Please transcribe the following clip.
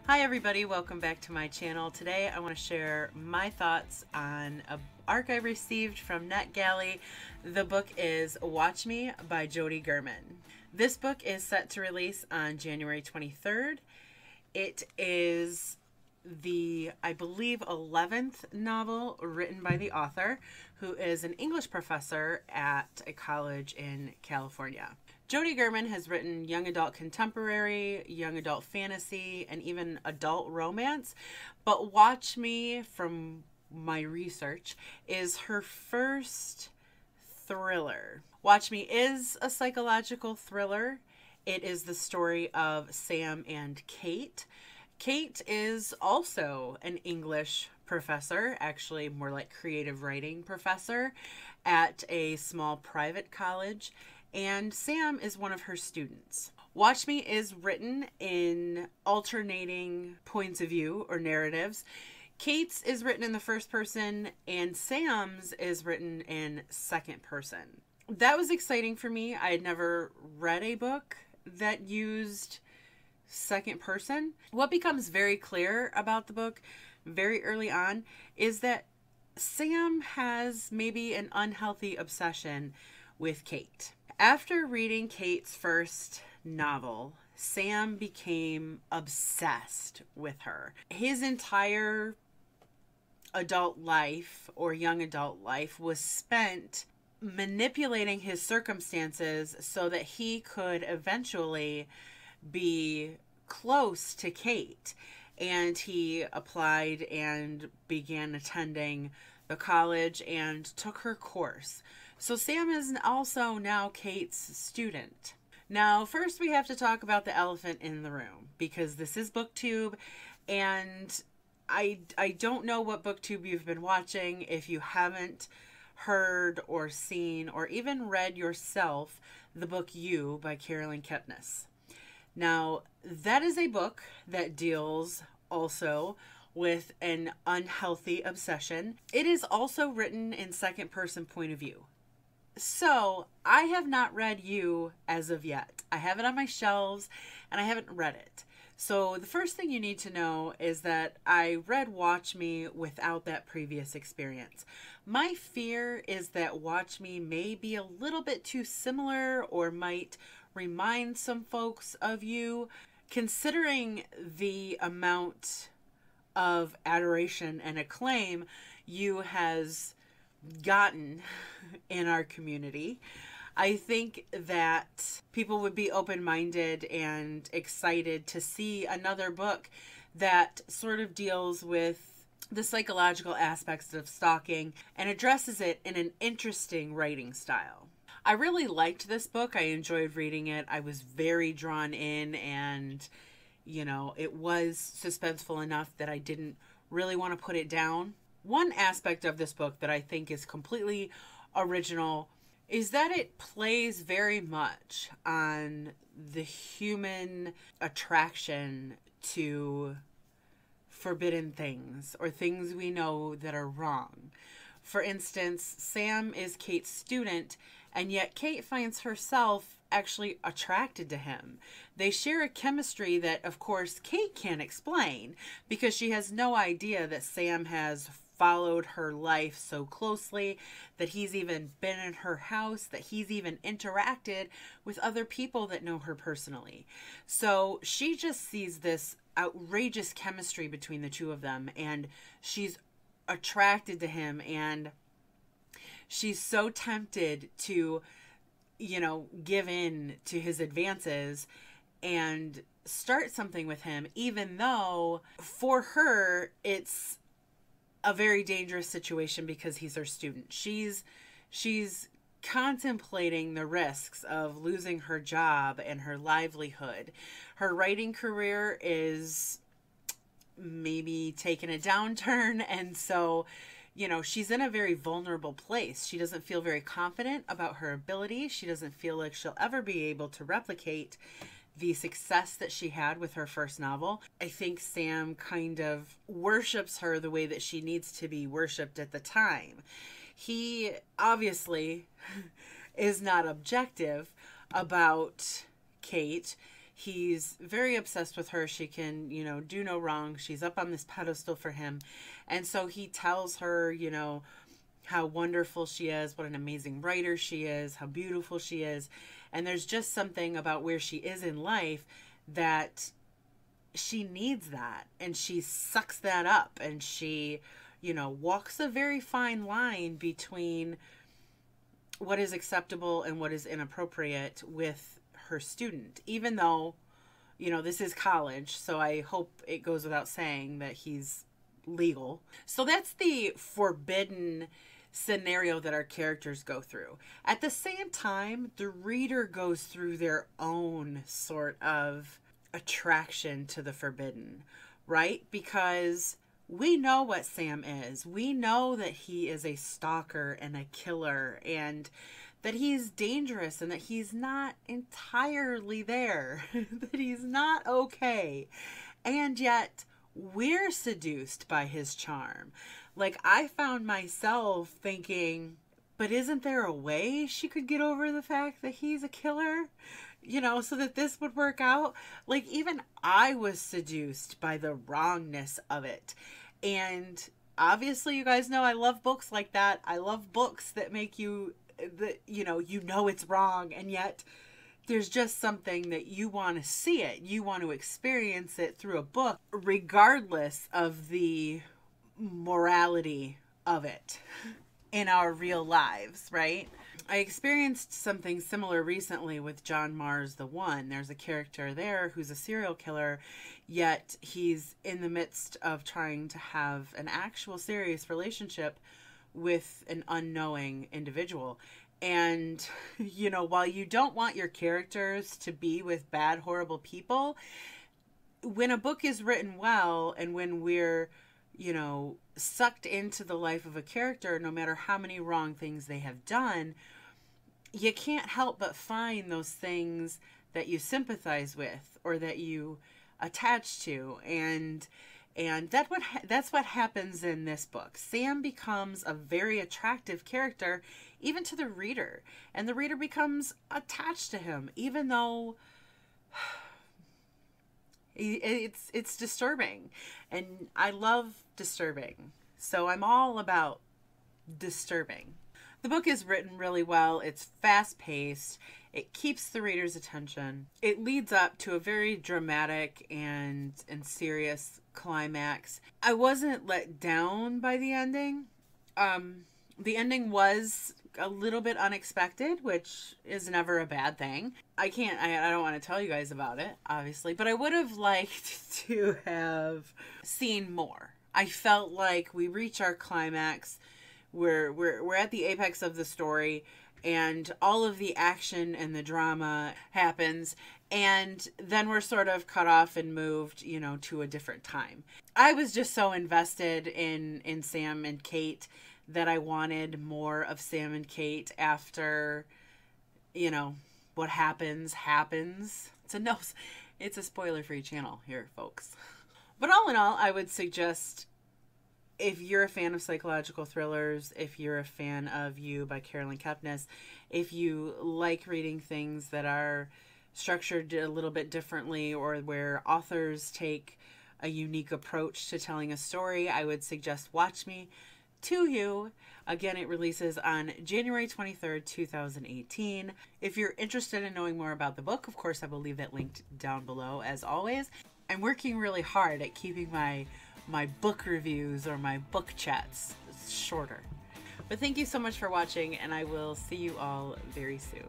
Hi everybody, welcome back to my channel. Today I want to share my thoughts on a arc I received from NetGalley. The book is Watch Me by Jody Gurman. This book is set to release on January 23rd. It is the, I believe, 11th novel written by the author, who is an English professor at a college in California. Jody Gurman has written young adult contemporary, young adult fantasy, and even adult romance. But Watch Me, from my research, is her first thriller. Watch Me is a psychological thriller. It is the story of Sam and Kate. Kate is also an English professor, actually more like creative writing professor at a small private college. And Sam is one of her students. Watch Me is written in alternating points of view or narratives. Kate's is written in the first person and Sam's is written in second person. That was exciting for me. I had never read a book that used second person. What becomes very clear about the book very early on is that Sam has maybe an unhealthy obsession with Kate. After reading Kate's first novel, Sam became obsessed with her. His entire adult life or young adult life was spent manipulating his circumstances so that he could eventually be close to Kate. And he applied and began attending the college and took her course. So Sam is also now Kate's student. Now, first we have to talk about the elephant in the room, because this is BookTube, and I don't know what BookTube you've been watching if you haven't heard or seen or even read yourself the book You by Carolyn Kepnes. Now, that is a book that deals also with an unhealthy obsession. It is also written in second person point of view. So I have not read You as of yet. I have it on my shelves and I haven't read it. So the first thing you need to know is that I read Watch Me without that previous experience. My fear is that Watch Me may be a little bit too similar or might remind some folks of You, considering the amount of adoration and acclaim You has gotten in our community. I think that people would be open-minded and excited to see another book that sort of deals with the psychological aspects of stalking and addresses it in an interesting writing style. I really liked this book. I enjoyed reading it. I was very drawn in, and you know, it was suspenseful enough that I didn't really want to put it down. One aspect of this book that I think is completely original is that it plays very much on the human attraction to forbidden things or things we know that are wrong. For instance, Sam is Kate's student, and yet Kate finds herself actually attracted to him. They share a chemistry that, of course, Kate can't explain because she has no idea that Sam has followed her life so closely, that he's even been in her house, that he's even interacted with other people that know her personally. So she just sees this outrageous chemistry between the two of them, and she's attracted to him, and she's so tempted to, you know, give in to his advances and start something with him, even though for her it's a very dangerous situation because he's her student. She's contemplating the risks of losing her job and her livelihood. Her writing career is maybe taking a downturn, and so, you know, she's in a very vulnerable place. She doesn't feel very confident about her ability. She doesn't feel like she'll ever be able to replicate the success that she had with her first novel. I think Sam kind of worships her the way that she needs to be worshipped at the time. He obviously is not objective about Kate. He's very obsessed with her. She can, you know, do no wrong. She's up on this pedestal for him. And so he tells her, you know, how wonderful she is, what an amazing writer she is, how beautiful she is. And there's just something about where she is in life that she needs that. And she sucks that up. And she, you know, walks a very fine line between what is acceptable and what is inappropriate with her student, even though, you know, this is college, so I hope it goes without saying that he's legal. So that's the forbidden scenario that our characters go through. At the same time, the reader goes through their own sort of attraction to the forbidden, right? Because we know what Sam is. We know that he is a stalker and a killer, and that he's dangerous, and that he's not entirely there, that he's not okay. And yet we're seduced by his charm. Like, I found myself thinking, but isn't there a way she could get over the fact that he's a killer? You know, so that this would work out. Like, even I was seduced by the wrongness of it. And obviously, you guys know I love books like that. I love books that make you, you know it's wrong, and yet there's just something that you want to see it. You want to experience it through a book, regardless of the morality of it in our real lives, right? I experienced something similar recently with John Mars the One. There's a character there who's a serial killer, yet he's in the midst of trying to have an actual serious relationship with an unknowing individual. And, you know, while you don't want your characters to be with bad, horrible people, when a book is written well, and when we're, you know, sucked into the life of a character, no matter how many wrong things they have done, you can't help but find those things that you sympathize with or that you attach to. And that's what happens in this book. Sam becomes a very attractive character, even to the reader. And the reader becomes attached to him, even though it's disturbing. And I love disturbing. So I'm all about disturbing. The book is written really well. It's fast-paced. It keeps the reader's attention. It leads up to a very dramatic and serious climax. I wasn't let down by the ending. The ending was a little bit unexpected, which is never a bad thing. I don't want to tell you guys about it, obviously, but I would have liked to have seen more. I felt like we reach our climax. We're at the apex of the story, and all of the action and the drama happens, and then we're sort of cut off and moved, you know, to a different time. I was just so invested in Sam and Kate that I wanted more of Sam and Kate after, you know, what happens. It's a spoiler-free channel here, folks. But all in all, I would suggest, if you're a fan of psychological thrillers, if you're a fan of You by Carolyn Kepnes, if you like reading things that are structured a little bit differently, or where authors take a unique approach to telling a story, I would suggest Watch Me to You. Again, it releases on January 23rd, 2018. If you're interested in knowing more about the book, of course, I will leave that linked down below, as always. I'm working really hard at keeping my book reviews or my book chats shorter. But thank you so much for watching, and I will see you all very soon.